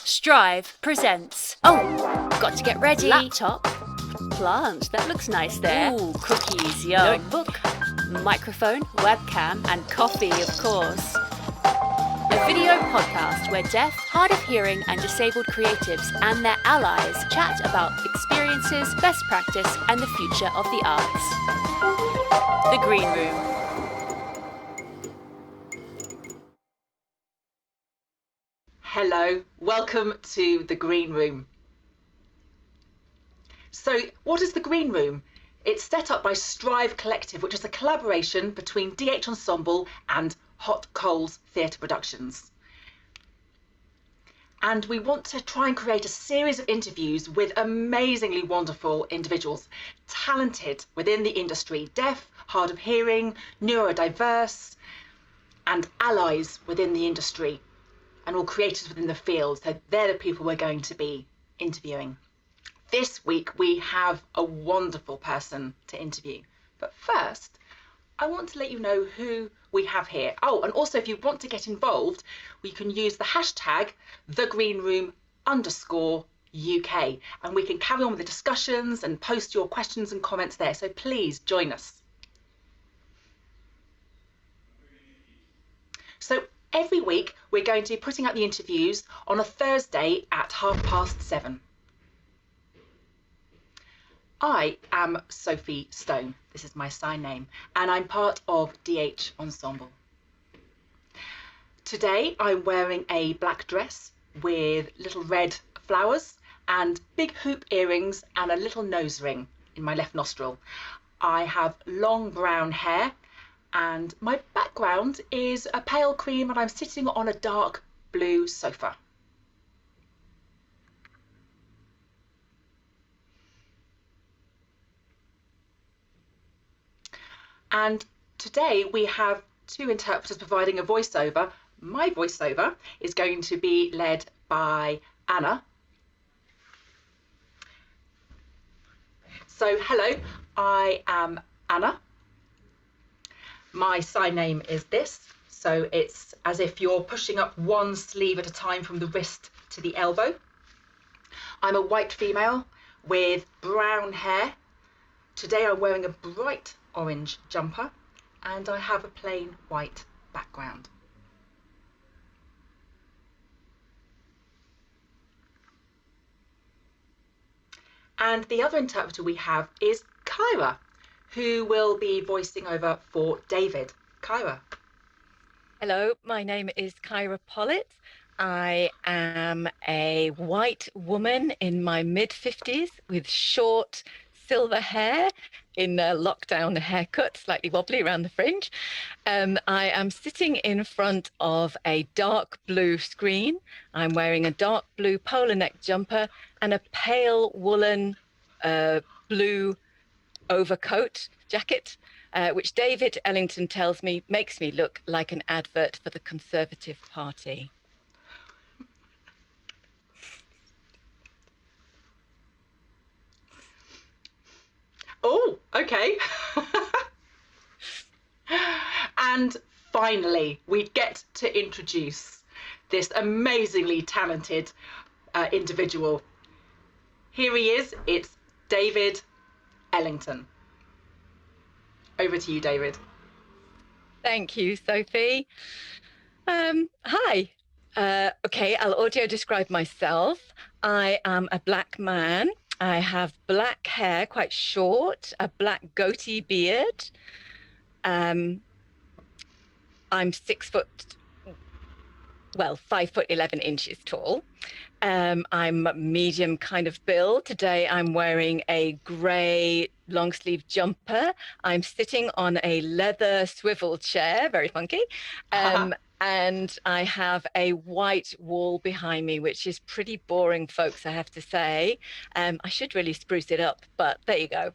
Strive presents. Oh, got to get ready. Laptop. Plant. That looks nice there. Ooh, cookies, yum. Notebook. Microphone, webcam, and coffee, of course. A video podcast where deaf, hard of hearing, and disabled creatives and their allies chat about experiences, best practice, and the future of the arts. The Green Room. Hello, welcome to the Green Room. So, what is the Green Room? It's set up by Strive Collective, which is a collaboration between DH Ensemble and Hot Coals Theatre Productions. And we want to try and create a series of interviews with amazingly wonderful individuals, talented within the industry, deaf, hard of hearing, neurodiverse, and allies within the industry, and all creators within the field. So they're the people we're going to be interviewing. This week we have a wonderful person to interview. But first, I want to let you know who we have here. Oh, and also if you want to get involved, we can use the hashtag #thegreenroom_UK, and we can carry on with the discussions and post your questions and comments there. So please join us. So every week, we're going to be putting out the interviews on a Thursday at 7:30. I am Sophie Stone. This is my sign name, and I'm part of DH Ensemble. Today, I'm wearing a black dress with little red flowers and big hoop earrings and a little nose ring in my left nostril. I have long brown hair, and my background is a pale cream, and I'm sitting on a dark blue sofa. And today we have two interpreters providing a voiceover. My voiceover is going to be led by Anna. So hello, I am Anna. My sign name is this, so it's as if you're pushing up one sleeve at a time from the wrist to the elbow. I'm a white female with brown hair. Today I'm wearing a bright orange jumper, and I have a plain white background. And the other interpreter we have is Kyra, who will be voicing over for David. Kyra. Hello, my name is Kyra Pollitt. I am a white woman in my mid-50s with short silver hair in a lockdown haircut, slightly wobbly around the fringe. I am sitting in front of a dark blue screen. I'm wearing a dark blue polo neck jumper and a pale woolen blue overcoat jacket, which David Ellington tells me makes me look like an advert for the Conservative Party. Oh, okay. And finally, we get to introduce this amazingly talented individual. Here he is. It's David Ellington. Over to you, David. Thank you, Sophie. Hi. Okay, I'll audio describe myself. I am a black man. I have black hair, quite short, a black goatee beard. I'm 5'11" tall. I'm medium kind of build. Today I'm wearing a grey long sleeve jumper. I'm sitting on a leather swivel chair, very funky. And I have a white wall behind me, which is pretty boring, folks, I have to say. I should really spruce it up, but there you go.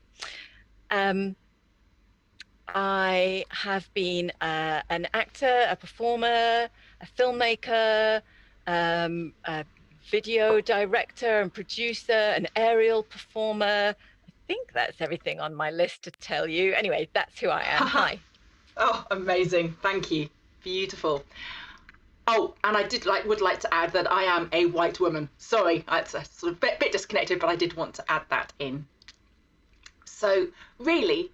I have been an actor, a performer, a filmmaker, a video director and producer, an aerial performer. I think that's everything on my list to tell you. Anyway, that's who I am. Hi. Oh, amazing. Thank you. Beautiful. Oh, and I would like to add that I am a white woman. Sorry, it's a sort of bit disconnected, but I did want to add that in. So really,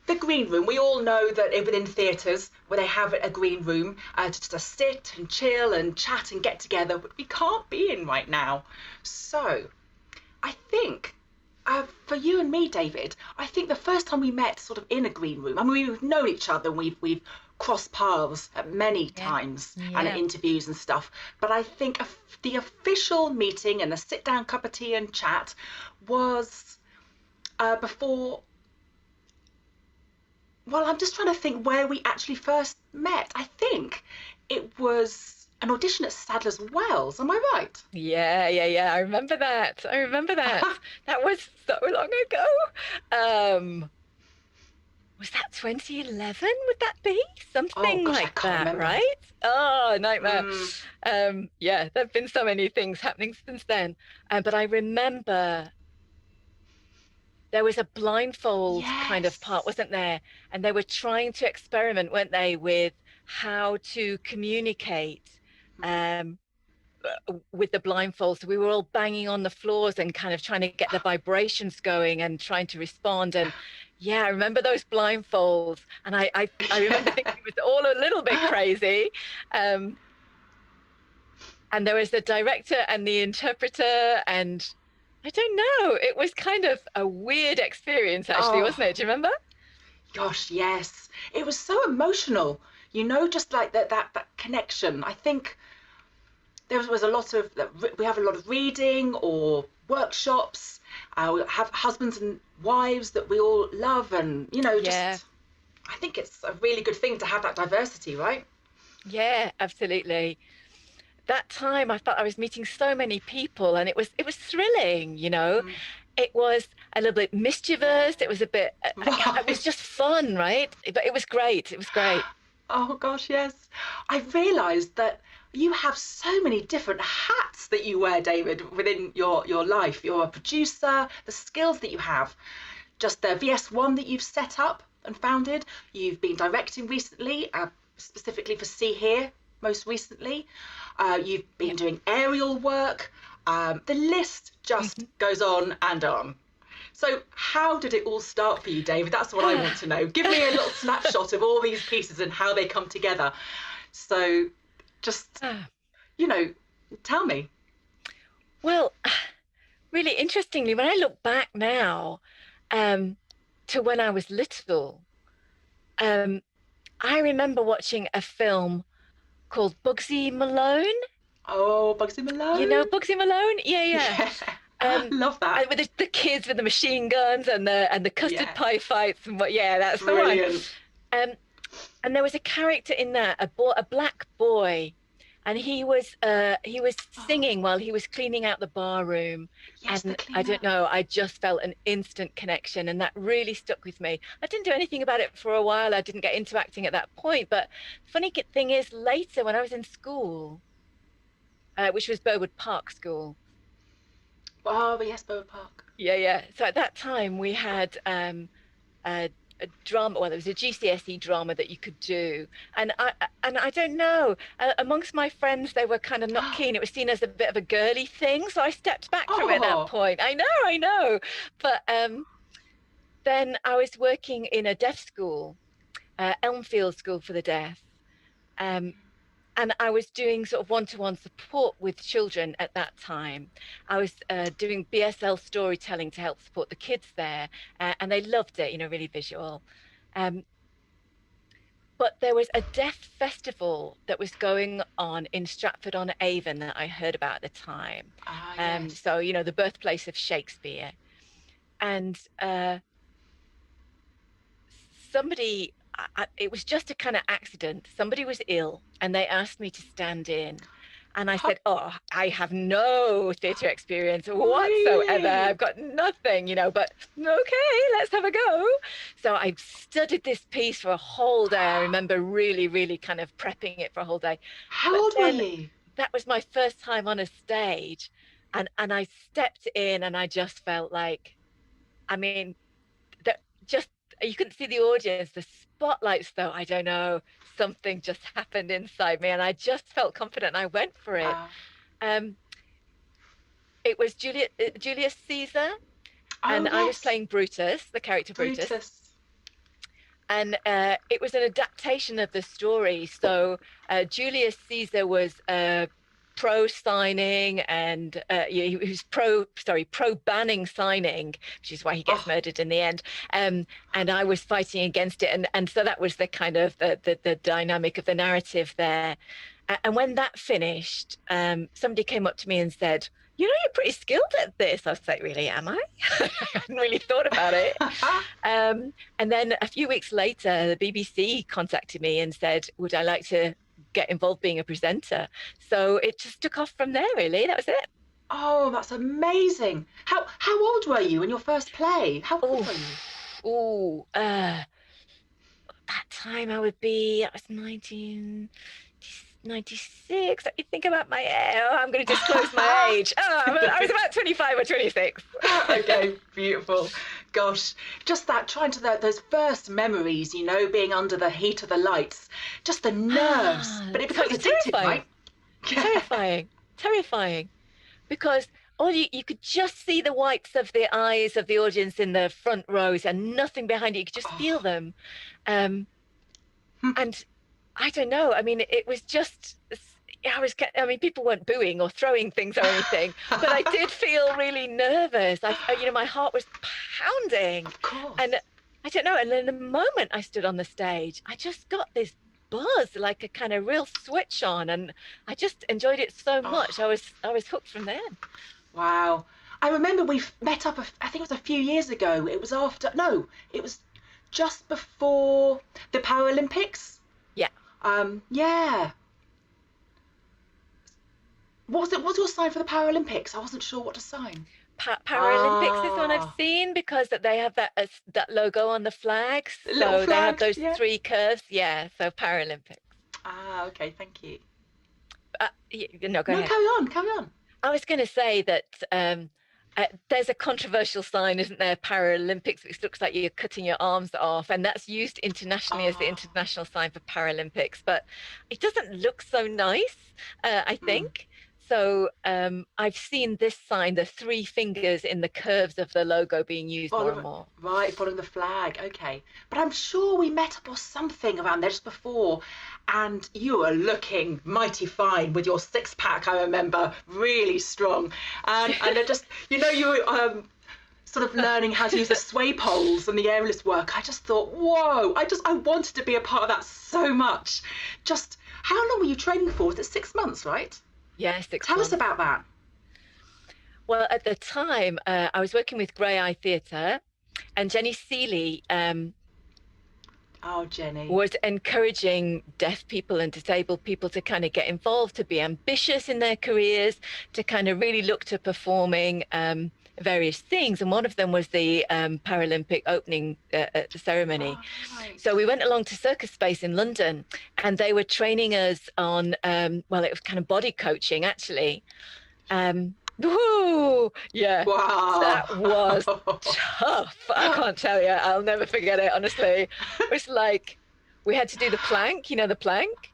the green room, we all know that within theatres where they have a green room to sit and chill and chat and get together, but we can't be in right now. So I think for you and me, David, I think the first time we met sort of in a green room, I mean, we've known each other and we've crossed paths at many times and at interviews and stuff, but I think the official meeting and the sit down cup of tea and chat was before. Well, I'm just trying to think where we actually first met. I think it was an audition at Sadler's Wells. Am I right? Yeah. I remember that. That was so long ago. Was that 2011? Would that be something like that? Remember. Right? Oh, nightmare. Yeah, there've been so many things happening since then. But I remember there was a blindfold kind of part, wasn't there? And they were trying to experiment, weren't they, with how to communicate with the blindfold. So we were all banging on the floors and kind of trying to get the vibrations going and trying to respond. And yeah, I remember those blindfolds. And I remember thinking it was all a little bit crazy. And there was the director and the interpreter, and I don't know. It was kind of a weird experience, actually, wasn't it? Do you remember? Gosh, yes. It was so emotional. You know, just like that connection. I think there was a lot of, we have a lot of reading or workshops. We have husbands and wives that we all love, and I think it's a really good thing to have that diversity, right? Yeah, absolutely. That time I felt I was meeting so many people, and it was thrilling, It was a little bit mischievous. It was a bit, it was just fun, right? But it was great. Oh gosh, yes. I realised that you have so many different hats that you wear, David, within your life. You're a producer, the skills that you have, just the VS1 that you've set up and founded. You've been directing recently, specifically for See Here, most recently. You've been doing aerial work. The list just goes on and on. So how did it all start for you, David? That's what I want to know. Give me a little snapshot of all these pieces and how they come together. So just, tell me. Well, really interestingly, when I look back now to when I was little, I remember watching a film called Bugsy Malone. Oh, Bugsy Malone. You know Bugsy Malone? Yeah. Love that. With the kids with the machine guns and the custard pie fights and what? Yeah, that's brilliant. The one. And there was a character in that, a black boy, and he was singing while he was cleaning out the bar room. Yes, and I don't know, I just felt an instant connection, and that really stuck with me. I didn't do anything about it for a while. I didn't get into acting at that point. But the funny thing is, later when I was in school, which was Burwood Park School. Oh, yes, Burwood Park. Yeah. So at that time we had a drama. Well, there was a GCSE drama that you could do, and I don't know. Amongst my friends, they were kind of not keen. It was seen as a bit of a girly thing, so I stepped back from it at that point. I know. But then I was working in a deaf school, Elmfield School for the Deaf. And I was doing sort of one-to-one support with children at that time. I was doing BSL storytelling to help support the kids there, and they loved it, really visual. But there was a deaf festival that was going on in Stratford-on-Avon that I heard about at the time. Yes. So, the birthplace of Shakespeare. And somebody... it was just a kind of accident. Somebody was ill and they asked me to stand in. And I said, I have no theatre experience whatsoever. I've got nothing, but okay, let's have a go. So I studied this piece for a whole day. I remember really, really kind of prepping it for a whole day. How old were you? That was my first time on a stage. And I stepped in and I just felt like, you couldn't see the audience, the spotlights though, I don't know, something just happened inside me and I just felt confident and I went for it. It was Julius Caesar, and I was playing Brutus, the character Brutus. And it was an adaptation of the story. So Julius Caesar was pro-signing, and he was pro-banning signing, which is why he gets murdered in the end. And I was fighting against it. And so that was the kind of the dynamic of the narrative there. And when that finished, somebody came up to me and said, you know, you're pretty skilled at this. I was like, really, am I? I hadn't really thought about it. And then a few weeks later, the BBC contacted me and said, would I like to get involved being a presenter? So it just took off from there, really. That was it. Oh, that's amazing. How old were you in your first play? How old were you? That time I was 1996. Let me think about my I'm going to disclose my age. I was about 25 or 26. Okay, beautiful. Gosh, just that, those first memories, you know, being under the heat of the lights, just the nerves. But it becomes addictive, right? Terrifying. Because you could just see the whites of the eyes of the audience in the front rows and nothing behind you. You could just feel them. And I don't know. I mean, it was just, people weren't booing or throwing things or anything, but I did feel really nervous. My heart was pounding. Of course. And I don't know. And then the moment I stood on the stage, I just got this buzz, like a kind of real switch on. And I just enjoyed it so much. I was hooked from then. Wow. I remember we met up, I think it was a few years ago. It was just before the Paralympics. Yeah. What's your sign for the Paralympics? I wasn't sure what to sign. Paralympics is one I've seen because they have that logo on the flags. So they have those three curves. Yeah, so Paralympics. Okay, thank you. No, go ahead. Carry on. I was going to say that there's a controversial sign, isn't there, Paralympics, which looks like you're cutting your arms off, and that's used internationally as the international sign for Paralympics, but it doesn't look so nice, I think. So I've seen this sign, the three fingers in the curves of the logo being used more and more. Right, following the flag, okay. But I'm sure we met up or something around there just before, and you were looking mighty fine with your six-pack, I remember, really strong. And I just, you were sort of learning how to use the sway poles and the aerialist work. I just thought, whoa, I wanted to be a part of that so much. Just, how long were you training for? Was it 6 months, right? Yeah, 6 months. Tell us about that. Well, at the time, I was working with Graeae Theatre, and Jenny Seeley Jenny was encouraging deaf people and disabled people to kind of get involved, to be ambitious in their careers, to kind of really look to performing various things. And one of them was the Paralympic Opening Ceremony. Right. So we went along to Circus Space in London, and they were training us on, it was kind of body coaching, actually. Woo! Yeah. Wow. That was tough. I can't tell you. I'll never forget it, honestly. It was like, we had to do the plank, the plank?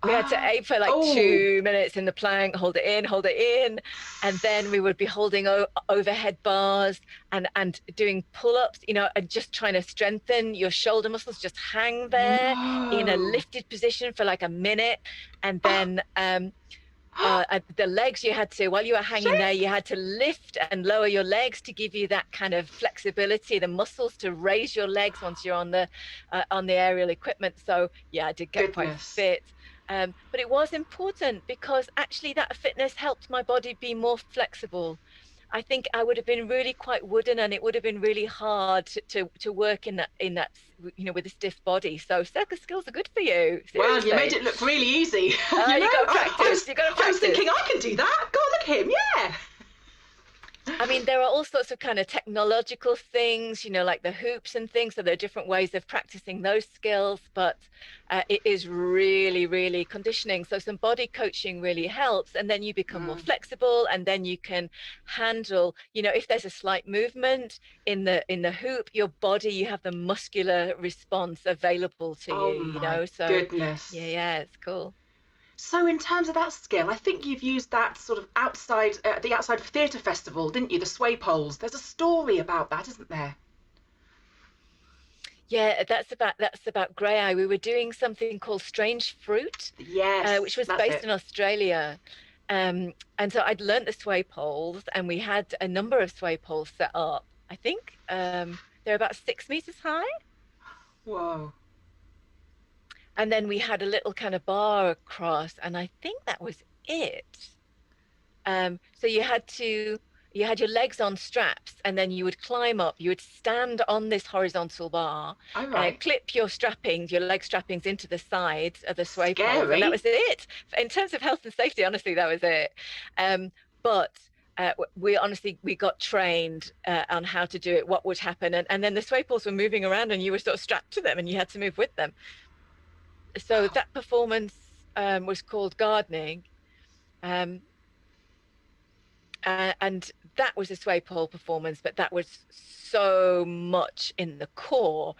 We had to aim for 2 minutes in the plank, hold it in, and then we would be holding overhead bars and doing pull-ups, and just trying to strengthen your shoulder muscles, just hang there in a lifted position for like a minute, and then the legs, you had to, while you were hanging there, you had to lift and lower your legs to give you that kind of flexibility, the muscles to raise your legs once you're on the aerial equipment. So yeah, I did get quite fit. But it was important because actually that fitness helped my body be more flexible. I think I would have been really quite wooden, and it would have been really hard to work in that with a stiff body. So circus skills are good for you. Seriously. Well, you made it look really easy. You got to practice. I was thinking I can do that. God, look at him. Yeah. mean, there are all sorts of kind of technological things, you know, like the hoops and things. So there are different ways of practicing those skills, but it is really, really conditioning. So some body coaching really helps, and then you become more flexible, and then you can handle, you know, if there's a slight movement in the hoop, your body, you have the muscular response available to you, you know. So goodness. yeah, it's cool. So in terms of that skill, I think you've used that sort of outside, the Outside Theatre Festival, didn't you? The sway poles. There's a story about that, isn't there? Yeah, that's about Graeae. We were doing something called Strange Fruit, Yes, which was based in Australia. And so I'd learnt the sway poles, and we had a number of sway poles set up. I think they're about 6 meters high. Whoa. And then we had a little kind of bar across, and I think that was it. So you had your legs on straps, and then you would climb up. You would stand on this horizontal bar, clip your leg strappings into the sides of the sway poles, and that was it. In terms of health and safety, honestly, that was it. But we got trained on how to do it, what would happen, and then the sway poles were moving around, and you were sort of strapped to them, and you had to move with them. So that performance was called Gardening. And that was a sway pole performance, but that was so much in the core.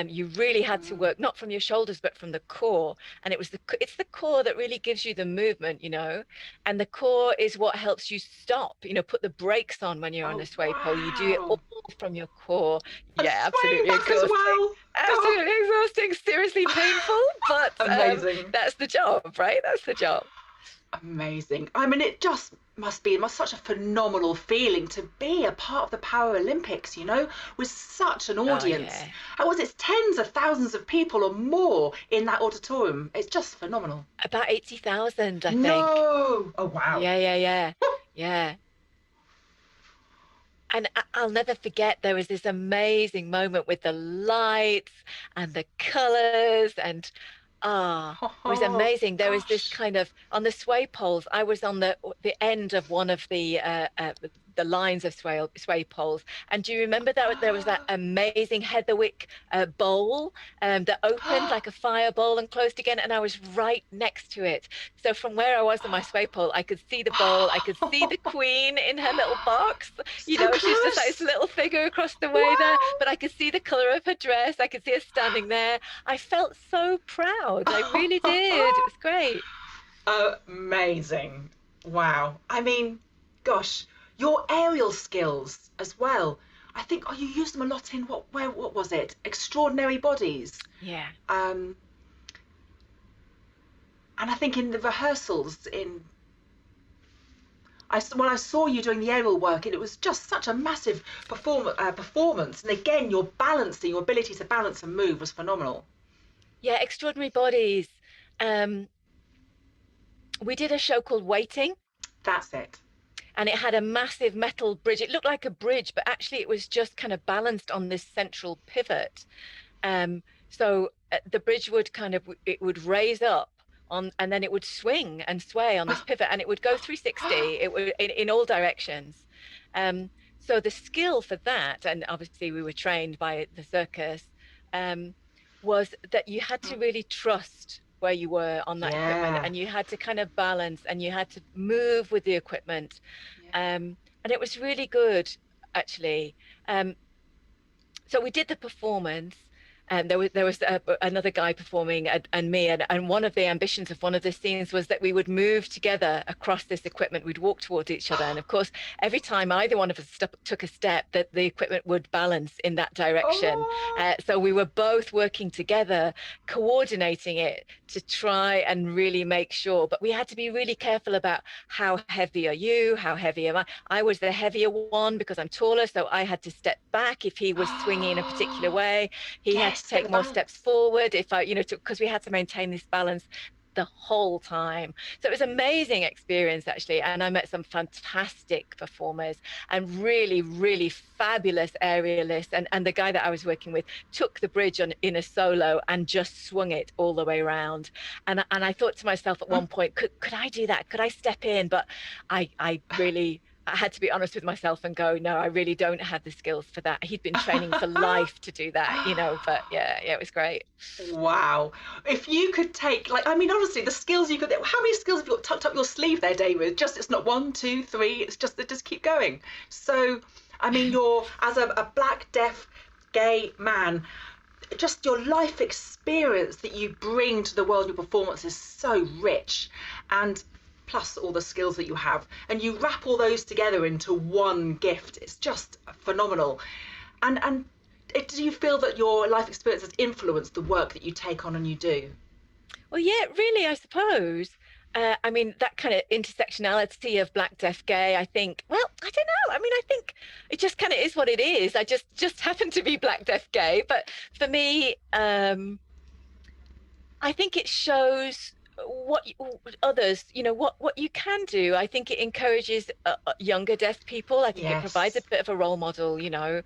You really had to work not from your shoulders but from the core, and it's the core that really gives you the movement, you know, and the core is what helps you stop, you know, put the brakes on when you're on a sway pole. You do it all from your core. Yeah, absolutely exhausting. Well. Absolutely exhausting, seriously painful, but amazing. That's the job, right? That's the job. Amazing. I mean, it just must be such a phenomenal feeling to be a part of the Paralympics, you know, with such an audience. Oh, yeah. How was it? Tens of thousands of people or more in that auditorium. It's just phenomenal. About 80,000, I think. No! Oh, wow. Yeah. Yeah. And I'll never forget, there was this amazing moment with the lights and the colours, and it was amazing. There was this kind of, on the sway poles, I was on the end of one of the lines of sway poles. And do you remember that there was that amazing Heatherwick bowl that opened like a fire bowl and closed again, and I was right next to it. So from where I was on my sway pole, I could see the bowl, I could see the Queen in her little box. You know, she's just like this little figure across the way there, but I could see the colour of her dress. I could see her standing there. I felt so proud. I really did. It was great. Amazing. Wow. I mean, gosh. Your aerial skills as well. I think you used them a lot in what was it? Extraordinary Bodies. Yeah. And I think in the rehearsals when I saw you doing the aerial work, it was just such a massive performance. And again, your balance, your ability to balance and move was phenomenal. Yeah, Extraordinary Bodies. We did a show called Waiting. That's it. And it had a massive metal bridge. It looked like a bridge, but actually it was just kind of balanced on this central pivot. So the bridge would it would raise up and then it would swing and sway on this pivot, and it would go 360. It would in all directions. So the skill for that, and obviously we were trained by the circus, was that you had to really trust where you were on that equipment, and you had to kind of balance, and you had to move with the equipment. And it was really good, actually. So we did the performance, and there was another guy performing and me, and one of the ambitions of one of the scenes was that we would move together across this equipment. We'd walk towards each other, and of course every time either one of us took a step, that the equipment would balance in that direction. So we were both working together, coordinating it to try and really make sure, but we had to be really careful about how heavy are you, how heavy am I was the heavier one because I'm taller, so I had to step back if he was swinging in a particular way. He had to take more steps forward if I, because we had to maintain this balance the whole time. So it was an amazing experience, actually, and I met some fantastic performers and really, really fabulous aerialists, and the guy that I was working with took the bridge in a solo and just swung it all the way around, and I thought to myself at one point, could I do that? Could I step in? But I really I had to be honest with myself and go, no, I really don't have the skills for that. He'd been training for life to do that, but yeah, it was great. Wow. If you could take, honestly, the skills you could, how many skills have you got tucked up your sleeve there, David? It's not 1, 2, 3, it's just, they just keep going. So, you're, as a black, deaf, gay man, just your life experience that you bring to the world, your performance is so rich, and plus all the skills that you have, and you wrap all those together into one gift. It's just phenomenal. And do you feel that your life experience has influenced the work that you take on and you do? Well, yeah, really, I suppose. That kind of intersectionality of black, deaf, gay, I think, well, I don't know. I think it just kind of is what it is. I just happen to be black, deaf, gay. But for me, I think it shows what others, what you can do. I think it encourages younger deaf people. I think It provides a bit of a role model, to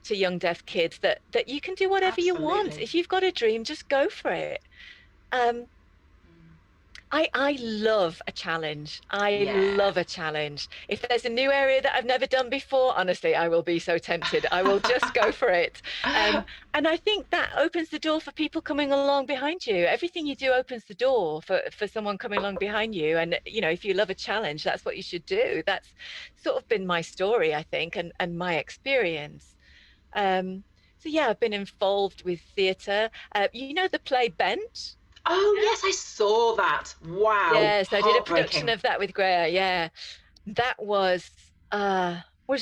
young deaf kids that you can do whatever you want. If you've got a dream, just go for it. I love a challenge. I love a challenge. If there's a new area that I've never done before, honestly, I will be so tempted. I will just go for it. And I think that opens the door for people coming along behind you. Everything you do opens the door for someone coming along behind you. And, if you love a challenge, that's what you should do. That's sort of been my story, I think, and my experience. So, yeah, I've been involved with theatre. The play Bent? Oh, yes, I saw that. Wow. Yes, I did a production of that with Graeae. Yeah, that was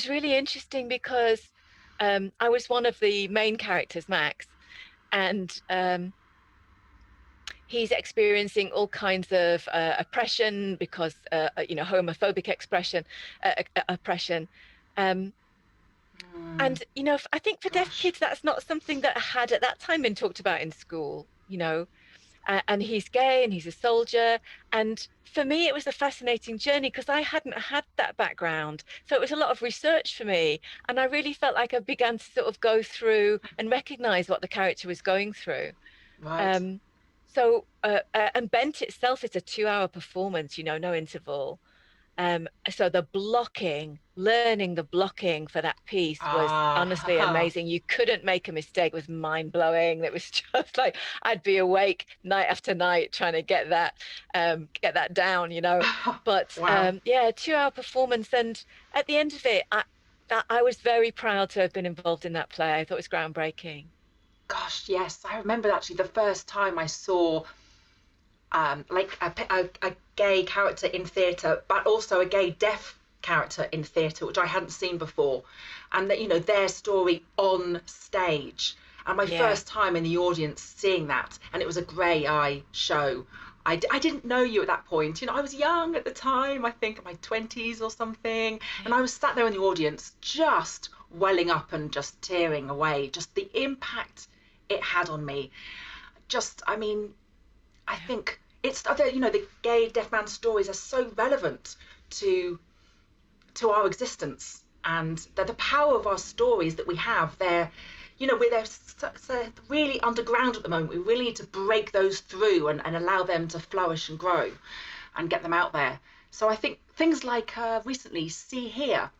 really interesting because I was one of the main characters, Max, and he's experiencing all kinds of oppression because, homophobic oppression. And, I think for deaf kids, that's not something that had at that time been talked about in school, and he's gay and he's a soldier. And for me, it was a fascinating journey because I hadn't had that background. So it was a lot of research for me. And I really felt like I began to sort of go through and recognize what the character was going through. Right. And Bent itself is a 2-hour performance, no interval. So learning the blocking for that piece was honestly amazing. You couldn't make a mistake. It was mind blowing. It was just like I'd be awake night after night trying to get that down, But wow. 2-hour performance, and at the end of it, I was very proud to have been involved in that play. I thought it was groundbreaking. Gosh, yes, I remember actually the first time I saw a gay character in theatre, but also a gay deaf character in theatre, which I hadn't seen before, and that their story on stage. And my first time in the audience seeing that, and it was a Graeae show. I didn't know you at that point. I was young at the time, I think in my 20s or something, and I was sat there in the audience just welling up and just tearing away, just the impact it had on me. I think it's the gay deaf man stories are so relevant to our existence, and the power of our stories that we have. They're really underground at the moment. We really need to break those through and allow them to flourish and grow and get them out there. So I think things like recently See Here,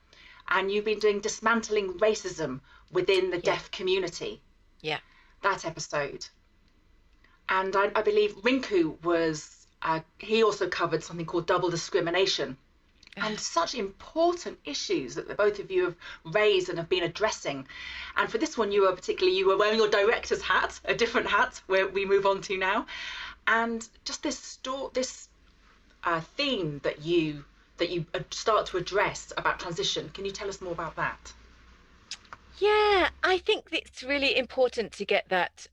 and you've been doing dismantling racism within the deaf community. Yeah, that episode. And I believe Rinku was, he also covered something called double discrimination. And such important issues that the both of you have raised and have been addressing. And for this one, you were wearing your director's hat, a different hat, where we move on to now. And just this theme that you start to address about transition. Can you tell us more about that? Yeah, I think it's really important to get that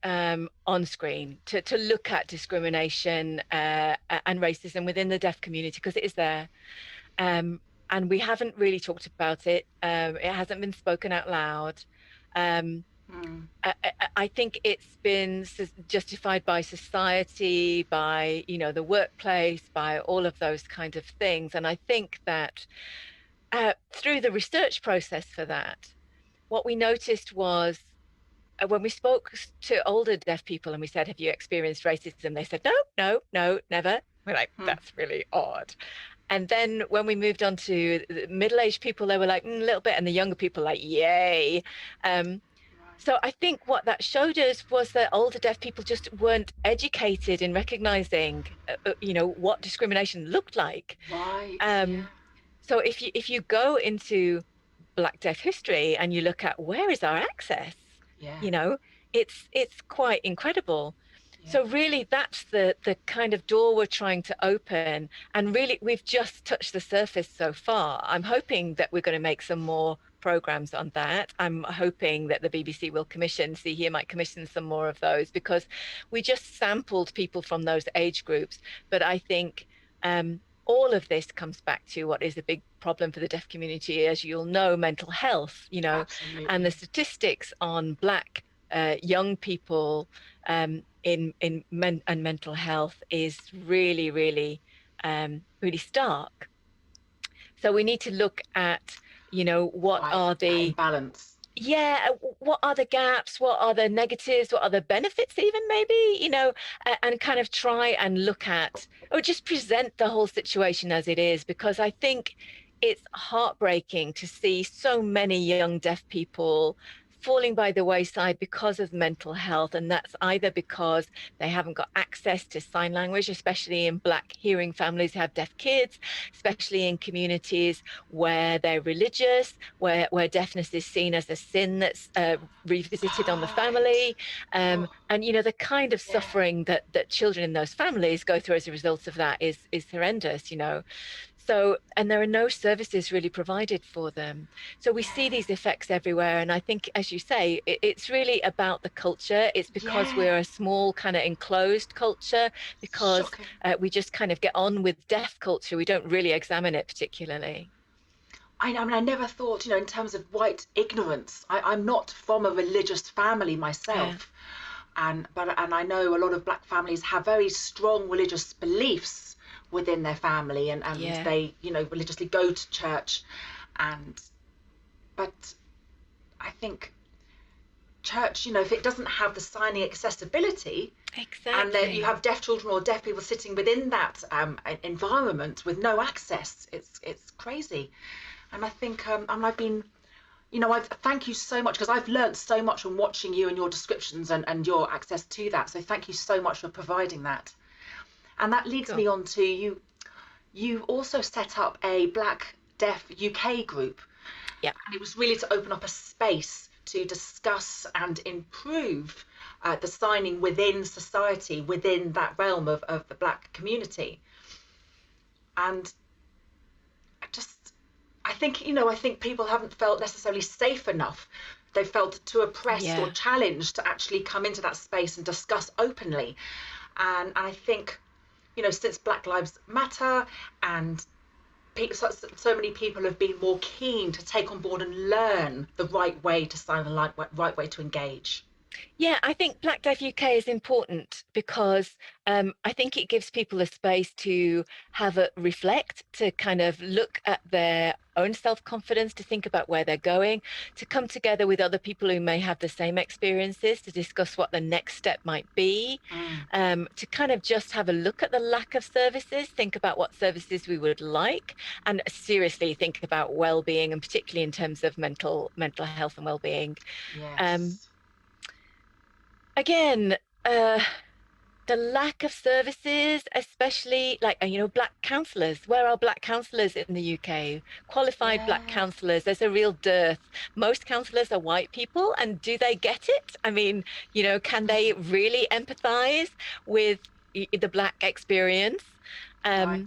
on screen, to look at discrimination and racism within the deaf community, because it is there. And we haven't really talked about it. It hasn't been spoken out loud. I think it's been justified by society, by, the workplace, by all of those kind of things. And I think that through the research process for that, what we noticed was when we spoke to older deaf people and we said, have you experienced racism? They said, no, never. We're like, that's really odd. And then when we moved on to the middle-aged people, they were like, a little bit, and the younger people like, yay. So I think what that showed us was that older deaf people just weren't educated in recognizing, what discrimination looked like. Right. So if you go into Black deaf history and you look at where is our access, it's quite incredible. So really, that's the kind of door we're trying to open. And really, we've just touched the surface so far. I'm hoping that we're going to make some more programs on that. I'm hoping that the BBC will might commission some more of those, because we just sampled people from those age groups. But I think all of this comes back to what is a big problem for the deaf community, as you'll know, mental health, Absolutely. and the statistics on Black young people in mental health is really, really, really stark. So we need to look at, what are the balance. Yeah, what are the gaps? What are the negatives? What are the benefits, even maybe, and kind of try and look at, or just present the whole situation as it is, because I think it's heartbreaking to see so many young deaf people falling by the wayside because of mental health. And that's either because they haven't got access to sign language, especially in Black hearing families who have deaf kids, especially in communities where they're religious, where deafness is seen as a sin that's revisited on the family. And, the kind of suffering that children in those families go through as a result of that is horrendous, So, and there are no services really provided for them. So we see these effects everywhere. And I think, as you say, it's really about the culture. It's because we're a small kind of enclosed culture, because we just kind of get on with deaf culture. We don't really examine it particularly. I mean, I never thought, in terms of white ignorance. I'm not from a religious family myself. And I know a lot of Black families have very strong religious beliefs within their family, and they religiously go to church, but I think church, if it doesn't have the signing accessibility, and then you have deaf children or deaf people sitting within that environment with no access, it's crazy. And I think I've been, thank you so much, because I've learned so much from watching you and your descriptions and your access to that, so thank you so much for providing that. And that leads me on to you also set up a Black Deaf UK group. Yeah. And it was really to open up a space to discuss and improve the signing within society, within that realm of the Black community. And I think people haven't felt necessarily safe enough. They felt too oppressed or challenged to actually come into that space and discuss openly. And I think, since Black Lives Matter and so many people have been more keen to take on board and learn the right way to sign, the right way to engage. Yeah, I think Black Deaf UK is important because I think it gives people a space to have a reflect, to kind of look at their own self-confidence, to think about where they're going, to come together with other people who may have the same experiences, to discuss what the next step might be, to kind of just have a look at the lack of services, think about what services we would like, and seriously think about well-being, and particularly in terms of mental health and well-being. Yes. Again, the lack of services, especially Black counsellors. Where are Black counsellors in the UK? Qualified Black counsellors, there's a real dearth. Most counsellors are white people, and do they get it? I mean, can they really empathise with the Black experience? Right.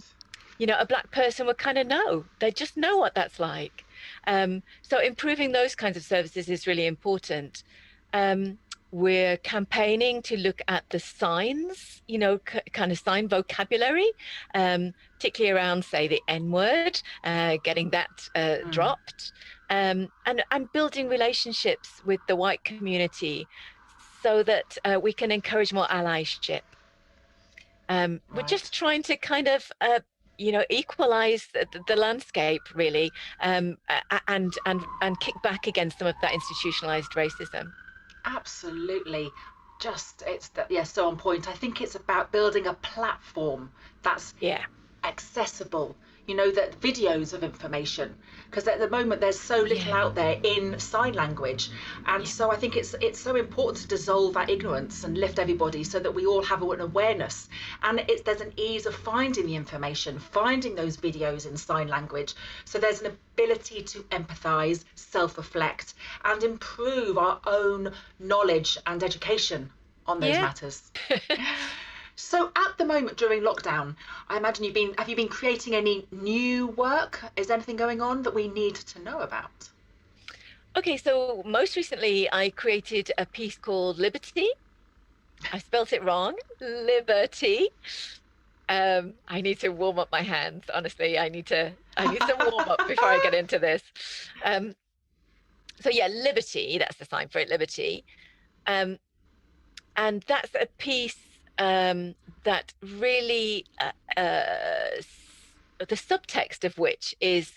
A Black person would kind of know. They just know what that's like. So improving those kinds of services is really important. We're campaigning to look at the signs, kind of sign vocabulary, particularly around, say, the N-word, getting that dropped, and building relationships with the white community so that we can encourage more allyship. We're just trying to kind of equalize the landscape, really, and kick back against some of that institutionalized racism. Absolutely. So on point. I think it's about building a platform that's accessible. that videos of information, because at the moment there's so little out there in sign language, and so I think it's so important to dissolve that ignorance and lift everybody so that we all have an awareness, and there's an ease of finding the information, finding those videos in sign language, so there's an ability to empathise, self-reflect, and improve our own knowledge and education on those matters. So at the moment during lockdown, I imagine have you been creating any new work? Is anything going on that we need to know about? Okay, so most recently I created a piece called Liberty. I spelt it wrong, Liberty. I need to warm up my hands, honestly. I need some warm up before I get into this. So yeah, Liberty, that's the sign for it, Liberty. And that's a piece that really, the subtext of which is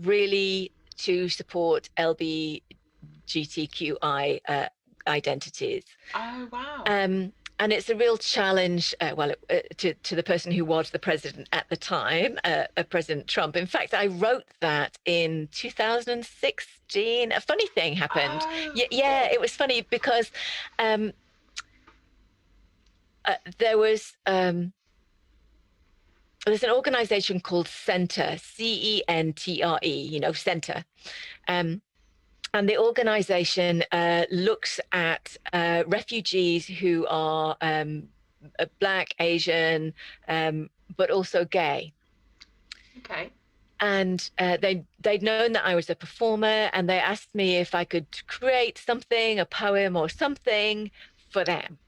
really to support LGBTQI identities. Oh, wow. And it's a real challenge, to the person who was the president at the time, President Trump. In fact, I wrote that in 2016. A funny thing happened. Oh. Yeah, it was funny because there's an organization called Centre, CENTRE, Centre. And the organization looks at refugees who are Black, Asian, but also gay. Okay. And they'd known that I was a performer, and they asked me if I could create something, a poem or something for them.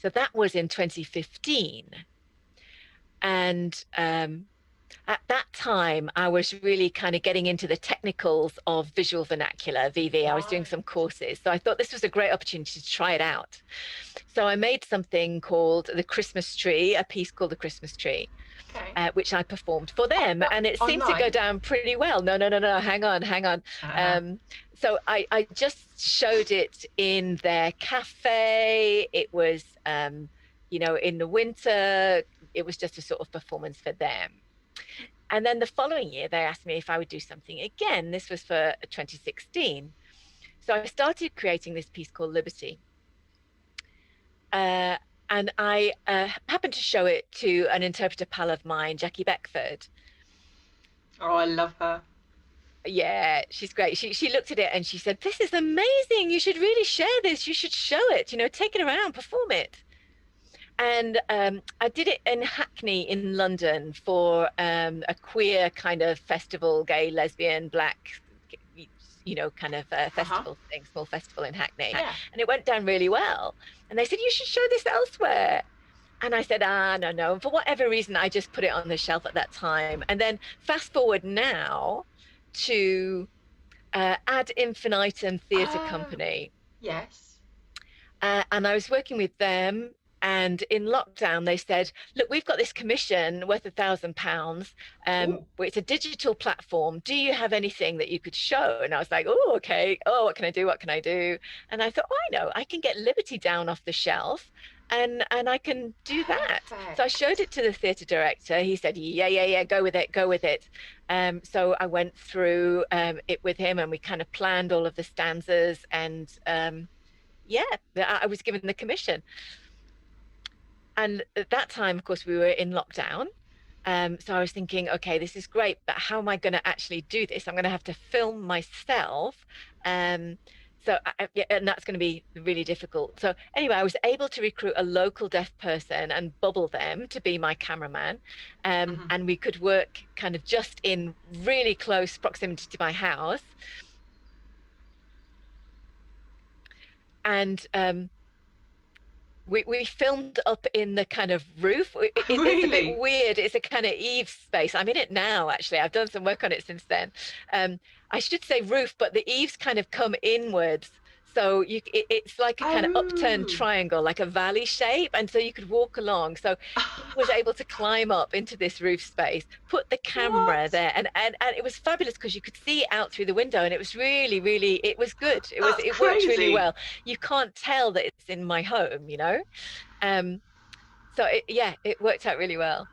So that was in 2015. And at that time, I was really kind of getting into the technicals of visual vernacular, VV. I was doing some courses. So I thought this was a great opportunity to try it out. So I made something called The Christmas Tree, a piece called The Christmas Tree, which I performed for them. And it seemed to go down pretty well. No, hang on. So I just showed it in their cafe. It was, in the winter, it was just a sort of performance for them. And then the following year, they asked me if I would do something again. This was for 2016. So I started creating this piece called Liberty. And I happened to show it to an interpreter pal of mine, Jackie Beckford. Oh, I love her. Yeah, she's great. She looked at it and she said, "This is amazing. You should really share this. You should show it, take it around, perform it." And I did it in Hackney in London for a queer kind of festival, gay, lesbian, Black, kind of festival thing, small festival in Hackney. Yeah. And it went down really well. And they said, "You should show this elsewhere." And I said, no. And for whatever reason, I just put it on the shelf at that time. And then fast forward now to Ad Infinitum Theatre Company. Yes. And I was working with them. And in lockdown, they said, "Look, we've got this commission worth £1,000. It's a digital platform. Do you have anything that you could show?" And I was like, "Oh, okay. Oh, what can I do? What can I do?" And I thought, I know, I can get Liberty down off the shelf and I can do that. Perfect. So I showed it to the theatre director. He said, yeah, go with it. So I went through it with him, and we kind of planned all of the stanzas, and I was given the commission. And at that time, of course, we were in lockdown. So I was thinking, okay, this is great, but how am I going to actually do this? I'm going to have to film myself. And that's going to be really difficult. So anyway, I was able to recruit a local deaf person and bubble them to be my cameraman. And we could work kind of just in really close proximity to my house. And we filmed up in the kind of roof. It's a bit weird. It's a kind of eave space. I'm in it now, actually. I've done some work on it since then. I should say roof, but the eaves kind of come inwards. So it's like a kind of upturned triangle, like a valley shape. And so you could walk along. So I was able to climb up into this roof space, put the camera there. And it was fabulous because you could see out through the window. And it was really, really, it was good. It worked really well. You can't tell that it's in my home, So it worked out really well.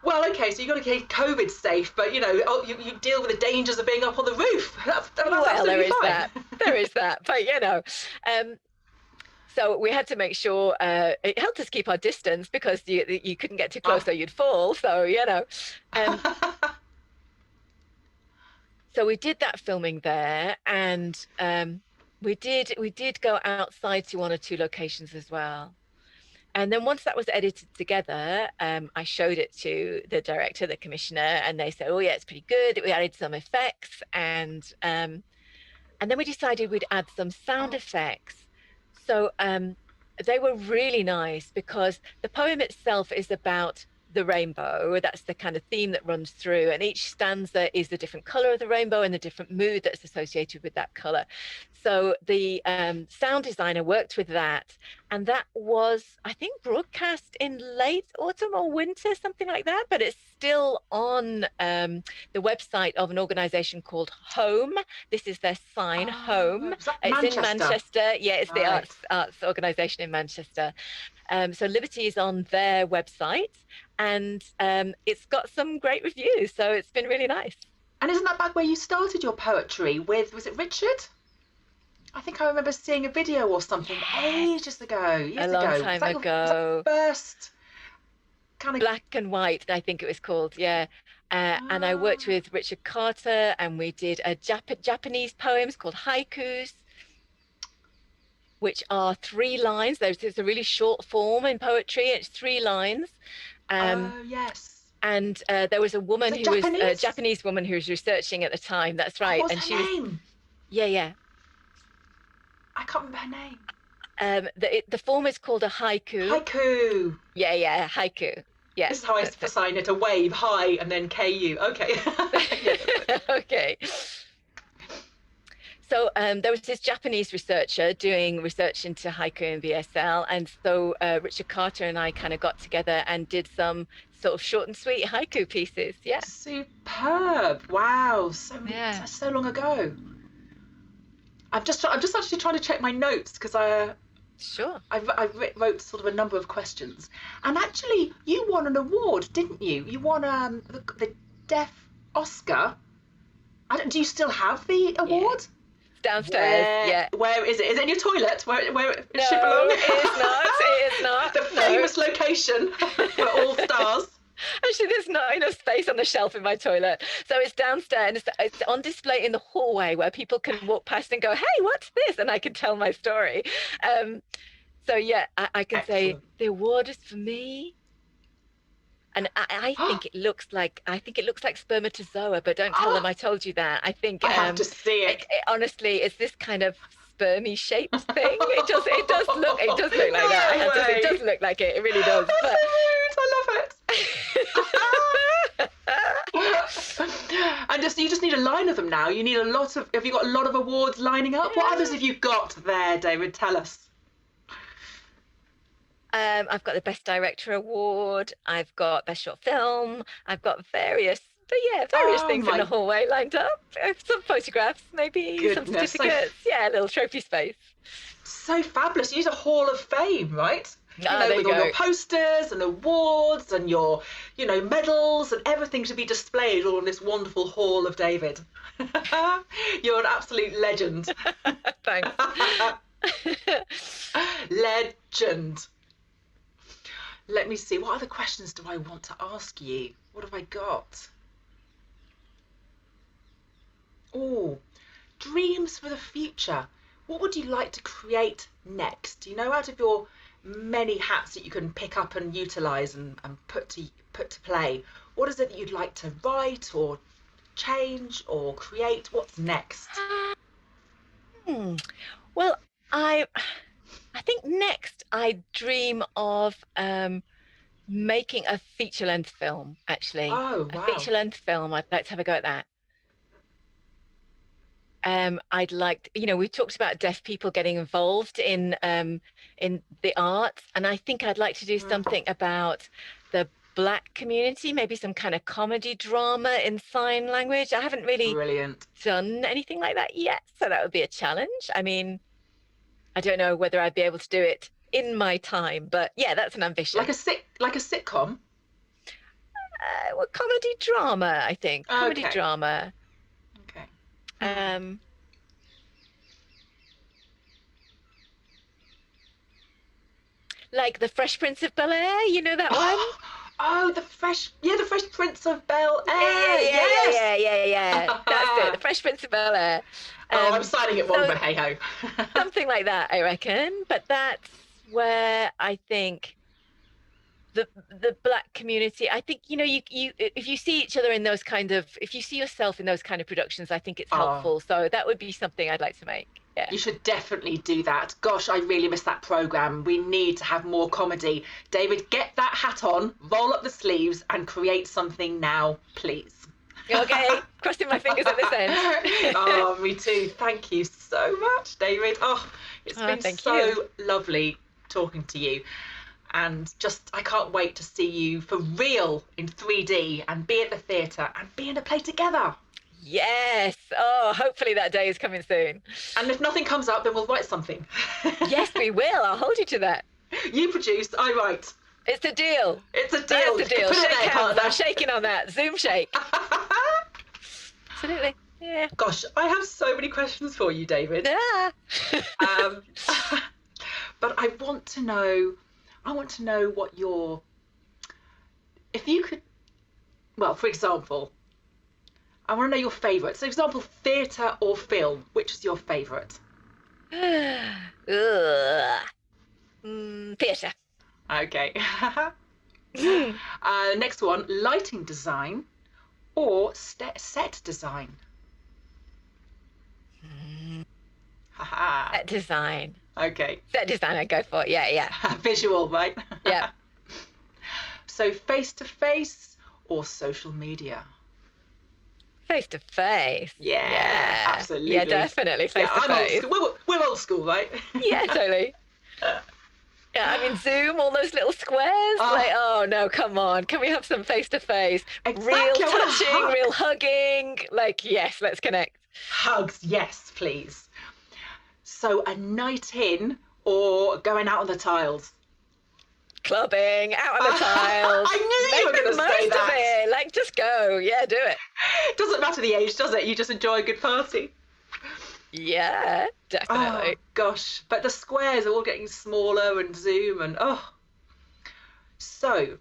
Well, okay, so you've got to keep COVID safe, but you deal with the dangers of being up on the roof. That's Well, there is fine. that. There is that. But so we had to make sure it helped us keep our distance because you couldn't get too close or you'd fall. So so we did that filming there, and we did go outside to one or two locations as well. And then once that was edited together, I showed it to the director, the commissioner, and they said, "Oh yeah, it's pretty good." We added some effects, and then we decided we'd add some sound effects. So they were really nice because the poem itself is about the rainbow. That's the kind of theme that runs through, and each stanza is the different color of the rainbow and the different mood that's associated with that color. So the sound designer worked with that, and that was, I think, broadcast in late autumn or winter, something like that, but it's still on the website of an organization called Home. This is their sign, Home. It's in Manchester. Yeah, it's the arts organization in Manchester. So Liberty is on their website, and it's got some great reviews, so it's been really nice. And isn't that back where you started your poetry with, was it Richard? I think I remember seeing a video or something ages ago, years ago. A long time ago. First kind of Black and White, I think it was called, yeah. And I worked with Richard Carter, and we did a Japanese poems called haikus, which are 3 lines. There's a really short form in poetry. It's 3 lines. Yes. And there was a woman who was a Japanese woman who was researching at the time. That's right. What's her name? Yeah. I can't remember her name. The form is called a haiku. Haiku. Yeah, haiku. Yeah. This is how I assign it: a wave, hi, and then ku. Okay. Okay. So there was this Japanese researcher doing research into haiku and VSL, and so Richard Carter and I kind of got together and did some sort of short and sweet haiku pieces. Yeah. Superb! Wow, that's so long ago. I'm just actually trying to check my notes because I wrote sort of a number of questions, and actually you won an award, didn't you? You won the Deaf Oscar. Do you still have the award? Downstairs. Where is it? Is it in your toilet? Where it no, should belong? It is not. The famous location for all stars. Actually, there's not enough space on the shelf in my toilet. So it's downstairs, and it's on display in the hallway where people can walk past and go, "Hey, what's this?" And I can tell my story. So yeah, I can say the award is for me. And I think it looks like spermatozoa, but don't tell them I told you that. I think I have to see it. Honestly, it's this kind of spermy shaped thing. It does look like that. It does look like it. It really does. That's so rude. I love it. And you just need a line of them now. You need a lot of. Have you got a lot of awards lining up? What others have you got there, David? Tell us. I've got the Best Director Award. I've got Best Short Film. I've got various things in the hallway lined up. Some photographs, maybe. Some certificates. A little trophy space. So fabulous. You need a Hall of Fame, right? With all your posters and awards and your, medals and everything to be displayed all in this wonderful Hall of David. You're an absolute legend. Thanks. Legend. Let me see. What other questions do I want to ask you? What have I got? Oh, dreams for the future. What would you like to create next? Out of your many hats that you can pick up and utilise and put to play, what is it that you'd like to write or change or create? What's next? Well, I think next I dream of making a feature-length film, actually. Oh, wow. A feature-length film. I'd like to have a go at that. I'd like we talked about deaf people getting involved in the arts, and I think I'd like to do something about the Black community, maybe some kind of comedy drama in sign language. I haven't really done anything like that yet, so that would be a challenge. I mean, I don't know whether I'd be able to do it in my time, but yeah, that's an ambition. Like a sitcom? well, comedy drama, I think. Comedy Okay. drama. Okay. Like The Fresh Prince of Bel-Air, you know that one? Oh, the Fresh Prince of Bel-Air. Yes. Yeah. That's it. The Fresh Prince of Bel-Air. I'm signing it wrong, but hey ho. Something like that, I reckon. But that's where I think the Black community, I think, you if you see each other in those if you see yourself in those kind of productions, I think it's helpful. So that would be something I'd like to make. Yeah. You should definitely do that. Gosh, I really miss that programme. We need to have more comedy. David, get that hat on, roll up the sleeves and create something now, please. Okay, crossing my fingers at this end. Oh, me too. Thank you so much, David. Oh, it's been so lovely talking to you. And I can't wait to see you for real in 3D and be at the theatre and be in a play together. Yes. Oh, hopefully that day is coming soon. And if nothing comes up, then we'll write something. Yes, we will. I'll hold you to that. You produce, I write. It's a deal. It's a deal. It's a deal. Put it Shake there, hands. partner. I'm shaking on that. Zoom shake. Absolutely. Yeah. Gosh, I have so many questions for you, David. Yeah. But I want to know what if you could, well, for example, I want to know your favourite. So, for example, theatre or film, which is your favourite? Theatre. Okay. Next one, lighting design or set design? Set design. Okay. Set design I'd go for. Yeah. Visual, right? Yeah. So face-to-face or social media? Face-to-face. Yeah, absolutely. Yeah, definitely face-to-face. We're old school, right? Yeah, totally. Yeah, I mean, Zoom, all those little squares. Oh no, come on. Can we have some face-to-face? Exactly. Real touching, real hugging. Yes, let's connect. Hugs, yes, please. So a night in or going out on the tiles? Clubbing, out on the tiles. I knew you were going to say that. Make the most of it. Just go. Yeah, do it. Doesn't matter the age, does it? You just enjoy a good party. Yeah, definitely. Oh, gosh. But the squares are all getting smaller and Zoom and So,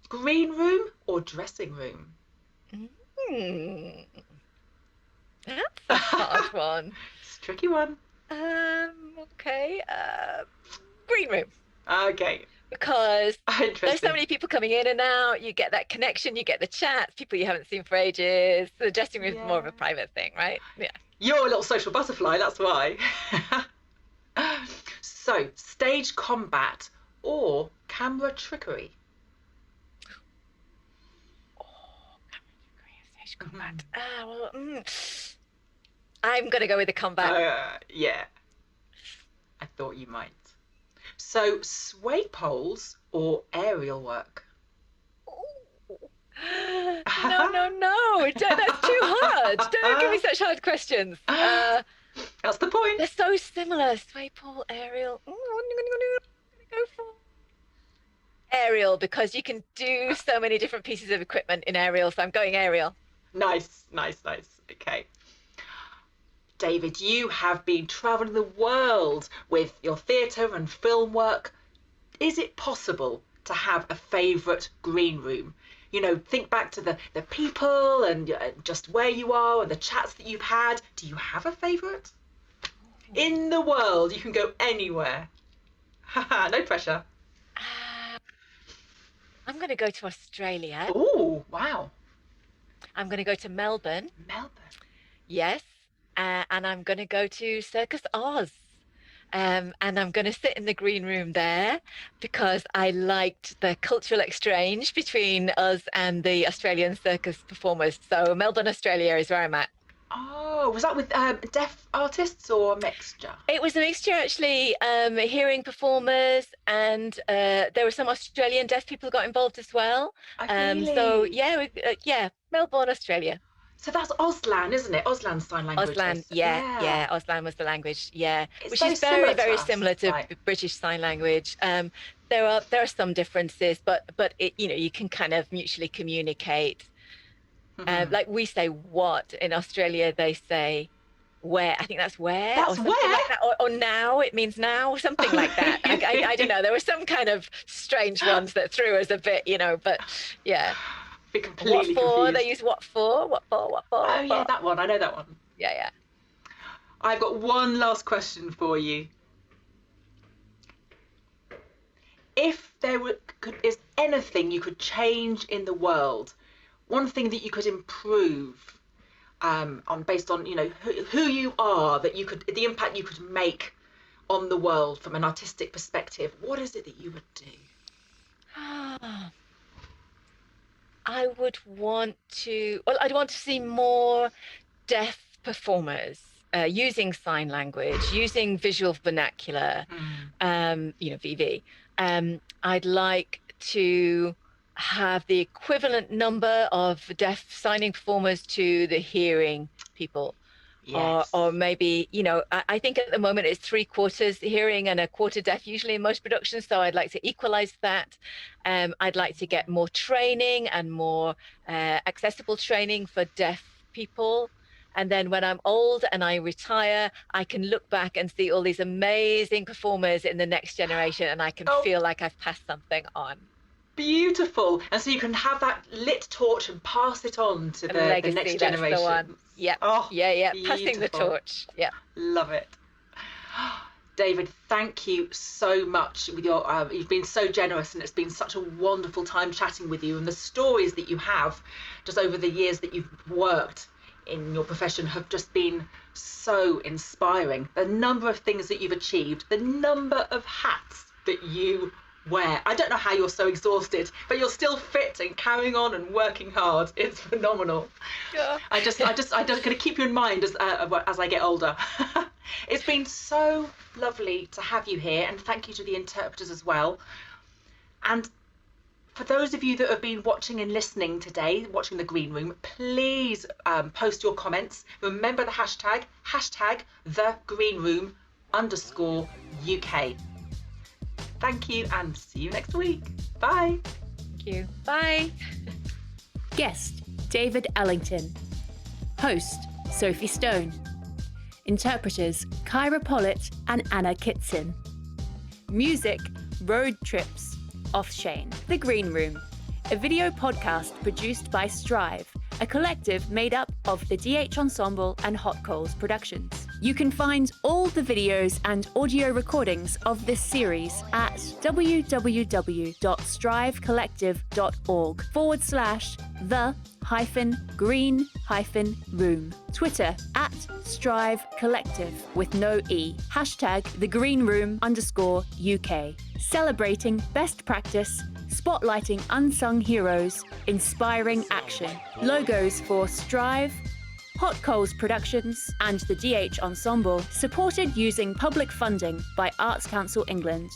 green room or dressing room? That's a hard one. It's a tricky one. Okay. Green room. Okay. Because there's so many people coming in and out. You get that connection, you get the chats, people you haven't seen for ages. The dressing room is more of a private thing, right? Yeah. You're a little social butterfly, that's why. So, stage combat or camera trickery? Stage combat. I'm going to go with the combat. Yeah. I thought you might. So, sway poles or aerial work? No. That's too hard. Don't give me such hard questions. That's the point. They're so similar. Sway pole, aerial. I'm going to go for aerial because you can do so many different pieces of equipment in aerial. So I'm going aerial. Nice. Okay. David, you have been travelling the world with your theatre and film work. Is it possible to have a favourite green room? Think back to the people and just where you are and the chats that you've had. Do you have a favourite? In the world, you can go anywhere. No pressure. I'm going to go to Australia. Oh, wow. I'm going to go to Melbourne. Melbourne? Yes. And I'm going to go to Circus Oz. And I'm going to sit in the green room there because I liked the cultural exchange between us and the Australian circus performers. So Melbourne, Australia is where I'm at. Oh, was that with deaf artists or a mixture? It was a mixture, actually. Hearing performers and there were some Australian deaf people who got involved as well. Really? So, yeah, Melbourne, Australia. So that's Auslan, isn't it? Auslan sign language. Auslan, yeah. Auslan was the language, It's which very is very, similar to very us, similar to right. British Sign Language. There are some differences, but it, you can kind of mutually communicate. Like we say "what" in Australia, they say "where." I think that's "where" That's or something where? like that, or "now." It means now, something like that. I don't know. There were some kind of strange ones that threw us a bit, but yeah. Be completely What for? confused. They use what for? What for? What for? Oh yeah, that one. I know that one. Yeah. I've got one last question for you. If there is anything you could change in the world, one thing that you could improve based on who you are, the impact you could make on the world from an artistic perspective, what is it that you would do? I'd want to see more deaf performers using sign language, using visual vernacular, VV. I'd like to have the equivalent number of deaf signing performers to the hearing people. Yes. Or maybe, I think at the moment it's 3/4 hearing and 1/4 deaf usually in most productions. So I'd like to equalize that. I'd like to get more training and more accessible training for deaf people. And then when I'm old and I retire, I can look back and see all these amazing performers in the next generation, and I can feel like I've passed something on. Beautiful. And so you can have that lit torch and pass it on to the next generation. The one. Yeah. Oh, yeah. Beautiful. Passing the torch. Yeah. Love it. David, thank you so much. You've been so generous, and it's been such a wonderful time chatting with you. And the stories that you have just over the years that you've worked in your profession have just been so inspiring. The number of things that you've achieved, the number of hats that you wear. I don't know how you're so exhausted, but you're still fit and carrying on and working hard. It's phenomenal. Yeah. I'm just going to keep you in mind as I get older. It's been so lovely to have you here, and thank you to the interpreters as well. And for those of you that have been watching and listening today, watching the Green Room, please post your comments. Remember the hashtag #TheGreenRoom_UK. Thank you, and see you next week. Bye. Thank you. Bye. Guest, David Ellington. Host, Sophie Stone. Interpreters, Kyra Pollitt and Anna Kitson. Music, Road Trips, Offshane. The Green Room, a video podcast produced by Strive, a collective made up of the DH Ensemble and Hot Coals Productions. You can find all the videos and audio recordings of this series at www.strivecollective.org/the-green-room. Twitter @Strive Collective with no E. #TheGreenRoom_UK. Celebrating best practice, spotlighting unsung heroes, inspiring action. Logos for Strive, Hot Coals Productions and the DH Ensemble, supported using public funding by Arts Council England.